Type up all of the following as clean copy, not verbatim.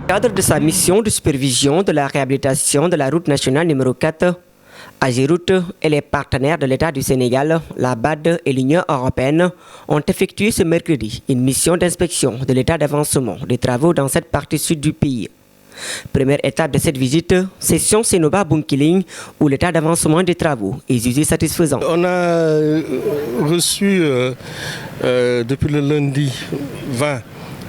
Dans le cadre de sa mission de supervision de la réhabilitation de la route nationale numéro 4, Ageroute et les partenaires de l'État du Sénégal, la BAD et l'Union européenne ont effectué ce mercredi une mission d'inspection de l'état d'avancement des travaux dans cette partie sud du pays. Première étape de cette visite, session Sénoba-Bunkiling, où l'état d'avancement des travaux est jugé satisfaisant. On a reçu depuis le lundi 20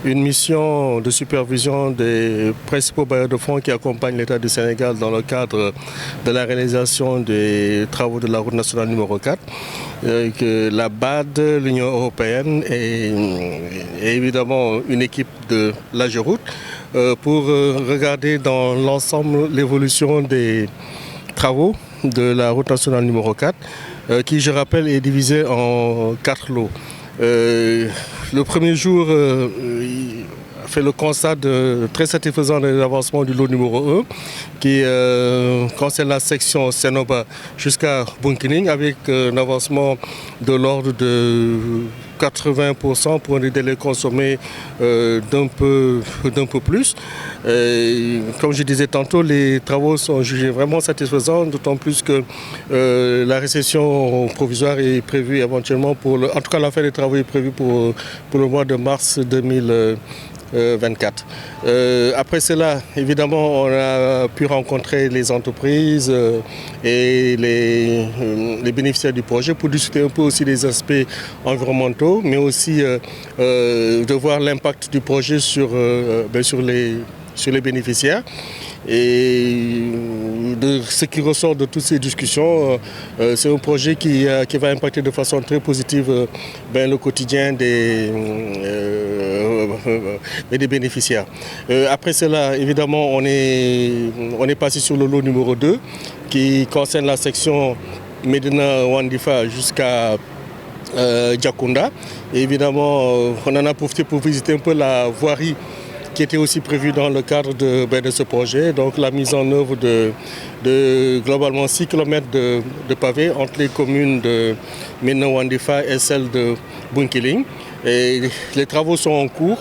une mission de supervision des principaux bailleurs de fonds qui accompagnent l'État du Sénégal dans le cadre de la réalisation des travaux de la route nationale numéro 4. Que la BAD, l'Union européenne et évidemment une équipe de l'Ageroute pour regarder dans l'ensemble l'évolution des travaux de la route nationale numéro 4 qui, je rappelle, est divisée en 4 lots. Le premier jour fait le constat très satisfaisant de l'avancement du lot numéro 1 qui concerne la section Sénoba jusqu'à Bunkiling avec un avancement de l'ordre de 80% pour un délai consommé d'un peu plus. Comme je disais tantôt, les travaux sont jugés vraiment satisfaisants, d'autant plus que la récession provisoire est prévue éventuellement en tout cas la fin des travaux est prévue pour le mois de mars 2024. Après cela, évidemment, on a pu rencontrer les entreprises et les bénéficiaires du projet pour discuter un peu aussi des aspects environnementaux, mais aussi de voir l'impact du projet sur les bénéficiaires. Et de ce qui ressort de toutes ces discussions, c'est un projet qui va impacter de façon très positive le quotidien des bénéficiaires. Après cela, évidemment, on est passé sur le lot numéro 2 qui concerne la section Médina-Wandifa jusqu'à Djakunda. Et évidemment, on en a profité pour visiter un peu la voirie qui était aussi prévue dans le cadre de ce projet, donc la mise en œuvre de globalement 6 km de pavés entre les communes de Médina-Wandifa et celle de Bunkiling. Et les travaux sont en cours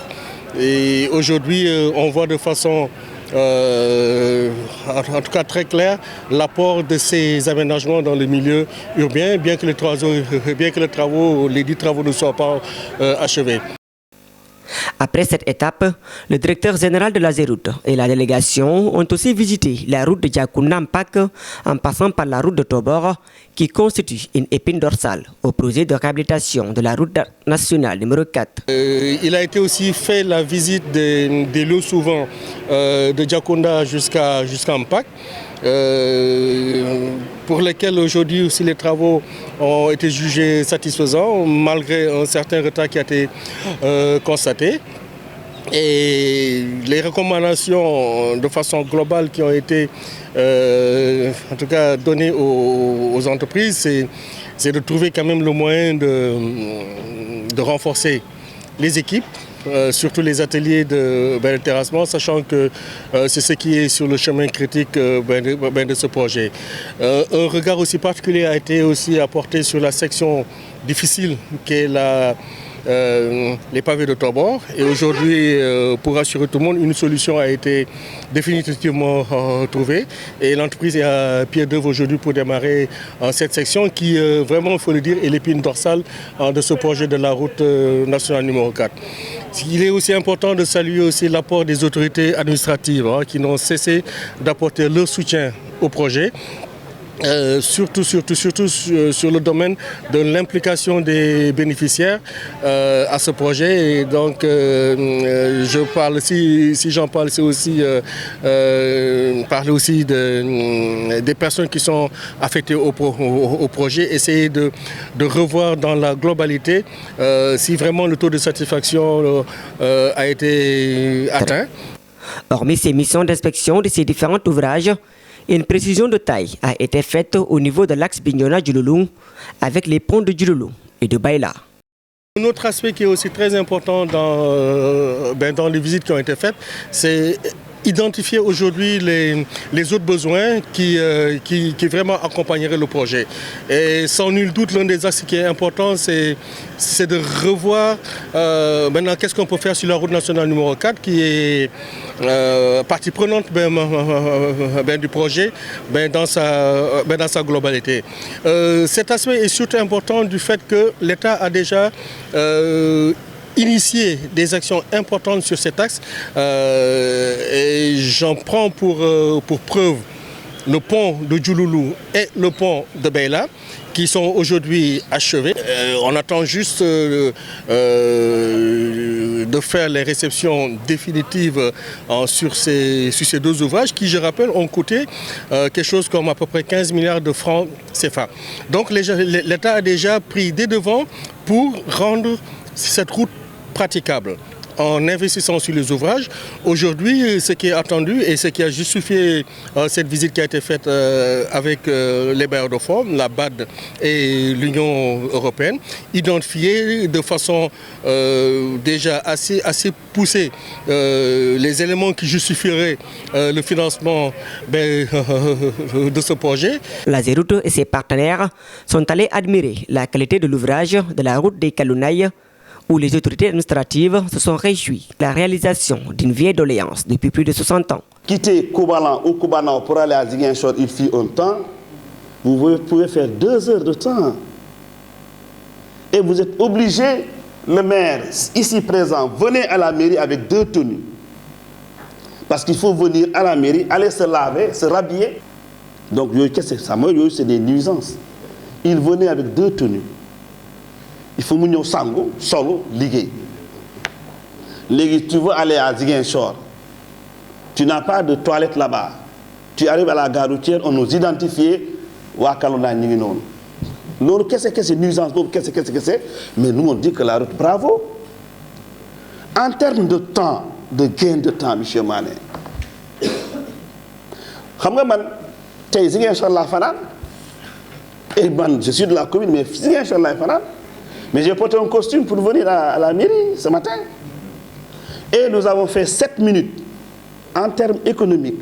et aujourd'hui on voit de façon en tout cas très claire l'apport de ces aménagements dans le milieu urbain, bien que les dits travaux ne soient pas achevés. Après cette étape, le directeur général de l'Ageroute et la délégation ont aussi visité la route de Djakounda-Mpak en passant par la route de Tobor qui constitue une épine dorsale au projet de réhabilitation de la route nationale numéro 4. Il a été aussi fait la visite des lots souvent de Djakounda jusqu'à Mpak. Pour lesquels aujourd'hui aussi les travaux ont été jugés satisfaisants malgré un certain retard qui a été constaté. Et les recommandations de façon globale qui ont été en tout cas données aux entreprises, c'est de trouver quand même le moyen de renforcer les équipes. Surtout les ateliers de terrassement, sachant que c'est ce qui est sur le chemin critique de ce projet. Un regard aussi particulier a été aussi apporté sur la section difficile qui est les pavés de Tobor. Et aujourd'hui, pour rassurer tout le monde, une solution a été définitivement trouvée. Et l'entreprise est à pied d'œuvre aujourd'hui pour démarrer cette section qui, vraiment, il faut le dire, est l'épine dorsale de ce projet de la route nationale numéro 4. Il est aussi important de saluer aussi l'apport des autorités administratives qui n'ont cessé d'apporter leur soutien au projet. Surtout sur le domaine de l'implication des bénéficiaires à ce projet. Et donc, je parle, si j'en parle, c'est aussi parler aussi des personnes qui sont affectées au projet, essayer de revoir dans la globalité si vraiment le taux de satisfaction a été atteint. Hormis ces missions d'inspection de ces différents ouvrages, une précision de taille a été faite au niveau de l'axe Bignona-Djouloulou avec les ponts de Djouloulou et de Baïla. Un autre aspect qui est aussi très important dans les visites qui ont été faites, c'est identifier aujourd'hui les autres besoins qui vraiment accompagneraient le projet. Et sans nul doute, l'un des axes qui est important, c'est de revoir maintenant qu'est-ce qu'on peut faire sur la route nationale numéro 4, qui est partie prenante du projet dans sa globalité. Cet aspect est surtout important du fait que l'État a déjà initier des actions importantes sur cet axe et j'en prends pour preuve le pont de Djouloulou et le pont de Beila qui sont aujourd'hui achevés. On attend juste de faire les réceptions définitives sur ces deux ouvrages qui, je rappelle, ont coûté quelque chose comme à peu près 15 milliards de francs CFA. Donc l'État a déjà pris des devants pour rendre cette route praticable en investissant sur les ouvrages. Aujourd'hui, ce qui est attendu et ce qui a justifié cette visite qui a été faite avec les bailleurs de fonds, la BAD et l'Union européenne, identifier de façon déjà assez poussée les éléments qui justifieraient le financement de ce projet. L'Ageroute et ses partenaires sont allés admirer la qualité de l'ouvrage de la route des Kalounaï, où les autorités administratives se sont réjouies de la réalisation d'une vieille doléance depuis plus de 60 ans. Quitter Koubalan ou Koubanao pour aller à Ziguinchor, il fit un temps. Vous pouvez faire 2 heures de temps. Et vous êtes obligé, le maire ici présent, venez à la mairie avec 2 tenues. Parce qu'il faut venir à la mairie, aller se laver, se rhabiller. Donc, c'est des nuisances. Il venait avec 2 tenues. Il faut que sango, solo, liguer. Tu veux aller à Ziguinchor. Tu n'as pas de toilette là-bas. Tu arrives à la gare routière, on nous identifie. Qu'est-ce que c'est nuisance? Qu'est-ce que c'est? Mais nous, on dit que la route, bravo. En termes de temps, de gain de temps, M. Mané. Je suis de la commune, mais Ziguinchor la Fanan. Mais j'ai porté un costume pour venir à la mairie ce matin. Et nous avons fait 7 minutes. En termes économiques,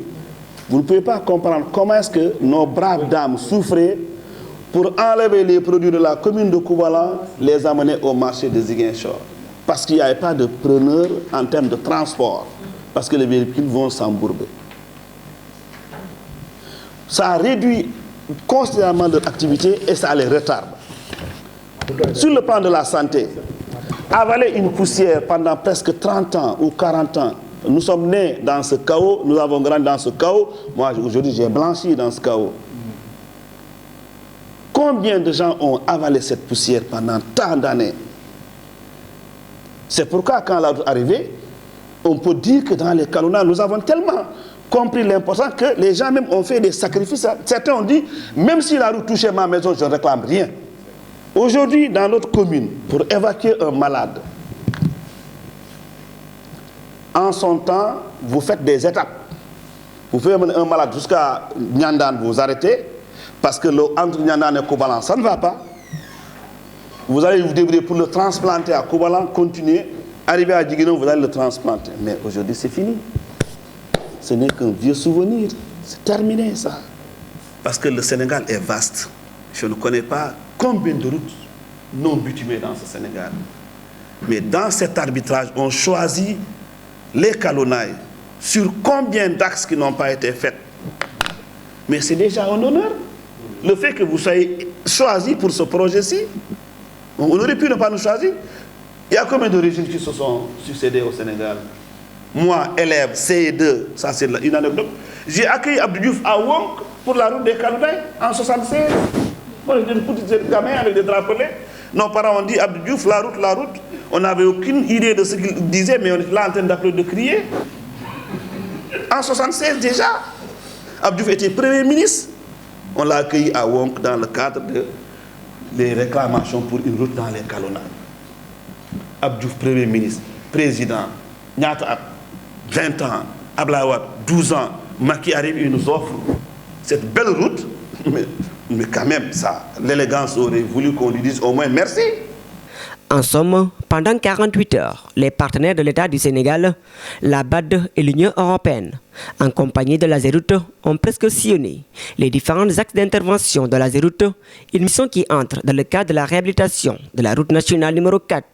vous ne pouvez pas comprendre comment est-ce que nos braves dames souffraient pour enlever les produits de la commune de Koubalan, les amener au marché de Ziguinchor. Parce qu'il n'y avait pas de preneur en termes de transport. Parce que les véhicules vont s'embourber. Ça a réduit considérablement leur activité et ça les retarde. Sur le plan de la santé, avaler une poussière pendant presque 30 ans ou 40 ans, nous sommes nés dans ce chaos, nous avons grandi dans ce chaos. Moi, aujourd'hui, j'ai blanchi dans ce chaos. Combien de gens ont avalé cette poussière pendant tant d'années? C'est pourquoi, quand la route est arrivée, on peut dire que dans les Kalounas, nous avons tellement compris l'importance que les gens même ont fait des sacrifices. Certains ont dit, même si la route touchait ma maison, je ne réclame rien. Aujourd'hui, dans notre commune, pour évacuer un malade, en son temps, vous faites des étapes. Vous pouvez mener un malade jusqu'à Nyandan, vous arrêtez, parce que entre Nyandan et Koubalan, ça ne va pas. Vous allez vous débrouiller pour le transplanter à Koubalan, continuer, arriver à Djiguinon, vous allez le transplanter. Mais aujourd'hui, c'est fini. Ce n'est qu'un vieux souvenir. C'est terminé, ça. Parce que le Sénégal est vaste. Je ne connais pas combien de routes non bitumées dans ce Sénégal. Mais dans cet arbitrage, on choisit les Kalounaï sur combien d'axes qui n'ont pas été faits. Mais c'est déjà un honneur. Le fait que vous soyez choisi pour ce projet-ci, on aurait pu ne pas nous choisir. Il y a combien de régimes qui se sont succédés au Sénégal? Moi, élève CE2, ça c'est une anecdote. J'ai accueilli Abdou Diouf à Wonk pour la route des Kalounaï en 1976. Moi, j'étais une petite gamin avec des drapelets. Nos parents ont dit Abdou Diouf, la route. On n'avait aucune idée de ce qu'il disait, mais on était là en train d'appeler, de crier. En 1976 déjà, Abdou Diouf était Premier ministre. On l'a accueilli à Wonk dans le cadre des réclamations pour une route dans les Kalounaï. Abdou Diouf, Premier ministre, président, Nyata, 20 ans, Ablawad, 12 ans, Macky arrive et nous offre cette belle route, mais quand même, ça, l'élégance aurait voulu qu'on lui dise au moins merci. En somme, pendant 48 heures, les partenaires de l'État du Sénégal, la BAD et l'Union européenne, en compagnie de l'Ageroute, ont presque sillonné les différents axes d'intervention de l'Ageroute, une mission qui entre dans le cadre de la réhabilitation de la route nationale numéro 4.